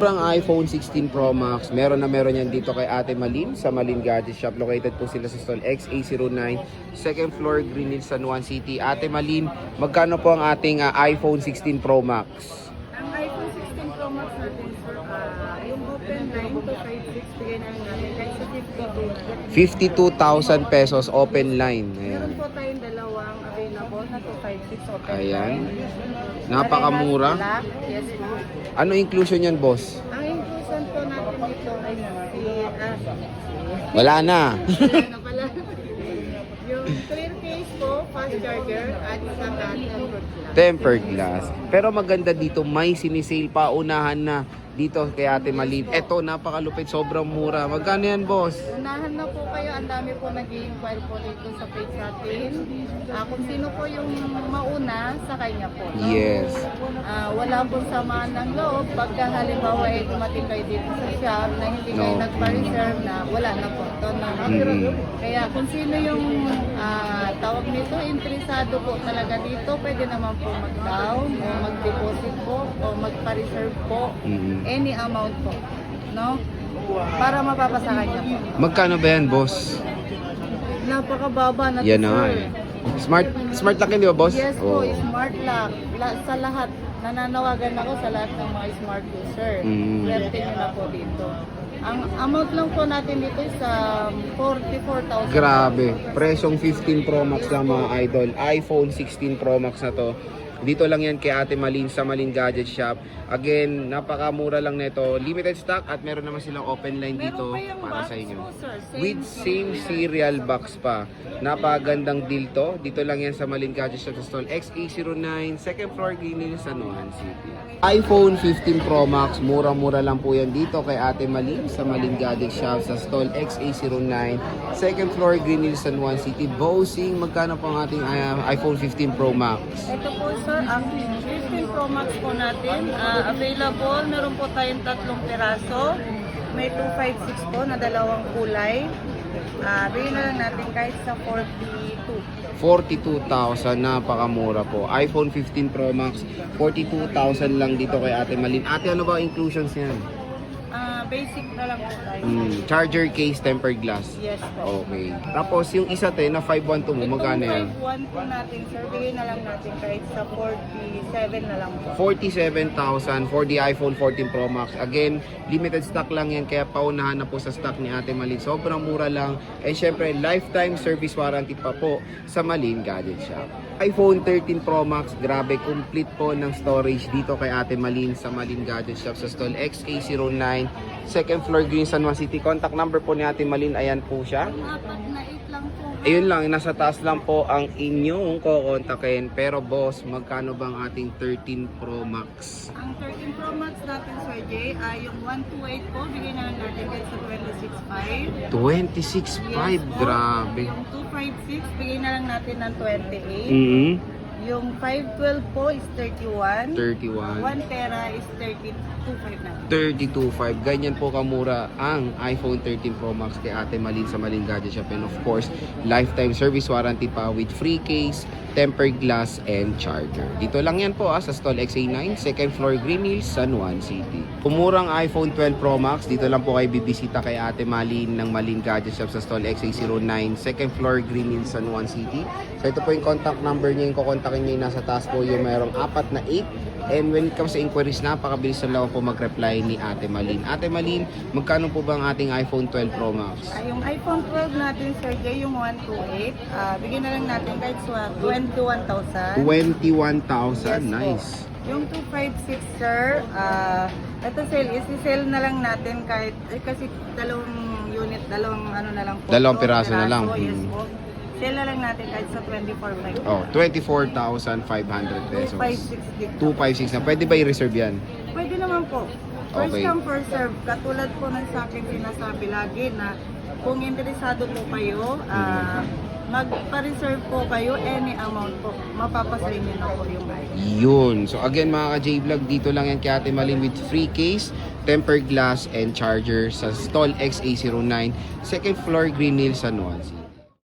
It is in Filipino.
Ang iPhone 16 Pro Max, meron yan dito kay Ate Malin sa Malin Gadget Shop. Located po sila sa stall XA09, second floor, Green Hills, San Juan City. Ate Malin, magkano po ang ating iPhone 16 Pro Max? Ang iPhone 16 Pro Max natin, sir, yung open line to 56, bigay na lang natin kahit sa 52,000 pesos open line. Meron Ayan. po tayong dalawang available na 256 open Ayan. line. Napakamura. Black, yes po. Ano inclusion yan, boss? Ang inclusion po natin dito ay Wala na. wala na pala. Yung clear case po, fast charger, at saka Tempered glass. Pero maganda dito, may sinisale pa unahan na dito kay Ate Malin. Eto, napakalupit, sobrang mura. Magkano yan, boss? Unahan na po kayo, ang dami po nag-i-inquire po dito sa page natin. Kung sino po yung mauna, sa kanya po. No? Yes. Wala pong samaan ng loob. Pagka halimbawa ay dumating kayo dito sa shop na hindi kayo No. nagpa-reserve na wala na po. Ito na. Kaya kung sino yung tawag nito, interesado po talaga dito, pwede naman po mag-down o mag-deposit po o magpa-reserve po. Any amount po. No? Para mapapasa kanya po. Magkano ba yan, boss? Napakababa na Yan to, na nga sir. eh. Smart lock yun, di ba, boss? Yes po, Oo. smart lock. Sa lahat, nananawagan ako sa lahat ng mga smart user. Swerte nyo na po dito. Ang amount lang po natin dito is 44,000. Grabe. Presyong 15 Pro Max lang, mga idol. iPhone 16 Pro Max na to. Dito lang yan kay Ate Malin sa Malin Gadget Shop. Again, napakamura lang nito. Limited stock at meron naman silang open line dito Meron pa yung para box sa inyo. po, sir. With same cereal box pa. Napagandang deal to. Dito lang yan sa Malin Gadget Shop sa stall XA09, second floor, Green Hills, San Juan City. iPhone 15 Pro Max, mura-mura lang po yan dito kay Ate Malin sa Malin Gadget Shop sa stall XA09, second floor, Green Hills, San Juan City. Bossing, magkano po ang ating iPhone 15 Pro Max? Ito po, sir, ang 15 Pro Max po natin. Available, meron po tayong 3 piraso. May 256 po na dalawang kulay. Bigyan na lang natin kahit sa 42. 42,000, napakamura po. iPhone 15 Pro Max, 42,000 lang dito kay Ate Malin. Ate, ano ba ang inclusions niyan? Basic na lang po tayo. Charger case, tempered glass. Yes po. Okay. Tapos yung isa te na 512 mo, magkano yan? Itong 5.1 po natin, sir, bigyan na lang natin kahit sa 47 na lang po. 47,000 for the iPhone 14 Pro Max. Again, limited stock lang yan kaya paunahan na po sa stock ni Ate Malin. Sobrang mura lang. And syempre, lifetime service warranty pa po sa Malin Gadget Shop. iPhone 13 Pro Max, grabe, complete po ng storage dito kay Ate Malin sa Malin Gadget Shop sa stall XA09, second floor, Green San Juan City. Contact number po ni Ate Malin, ayan po siya. Apat na 8 lang po. Ayun lang, nasa taas lang po ang inyong kukontakin. Pero boss, magkano bang ating 13 Pro Max? Ang 13 Pro Max natin, Sir Jay, yung 128 po, bigyan na lang natin kahit sa 26.5. 26.5, po. grabe. Yung 256, bigyan na lang natin ng 28. Yung 512 po is 31. 31. 1 tera is 32.5 na. 32.5. Ganyan po kamura ang iPhone 13 Pro Max kay Ate Malin sa Malin Gadget Shop. And of course, lifetime service warranty pa with free case, tempered glass, and charger. Dito lang yan po sa stall XA9, second floor, Green Hills, San Juan City. Kumurang iPhone 12 Pro Max, dito lang po kayo bibisita kay Ate Malin ng Malin Gadget Shop sa stall XA09, second floor, Green Hills, San Juan City. So ito po yung contact number niya, yung kukontakin niya, yung nasa taas po yung mayroong 4 na 8. And when it comes sa inquiries, napakabilis na lang po mag-reply ni Ate Malin. Ate Malin, magkano po ba ang ating iPhone 12 Pro Max? Yung iPhone 12 natin, Sir Jay, yung 128, bigyan na lang natin kahit sa 21,000. 21,000, Yes, nice. po. Yung 256, sir, ito isi-sell na lang natin kahit, kasi dalawang unit, dalawang ano na lang po. Dalawang piraso na lang. Yes po. Sell na lang natin kahit sa 24,500. Oh, 24,500 pesos. 256 dito. 256 na. Pwede ba i-reserve yan? Pwede naman po. First Okay. come, first serve. Katulad po ng sa akin sinasabi lagi na kung interesado po kayo, magpa-reserve po kayo, any amount po, mapapasayin niyo na po yung item. Yun. So again mga ka-J-Vlog, dito lang yan kay Ate Malin with free case, tempered glass, and charger sa stall XA09, second floor, Green Hills, San Juan City.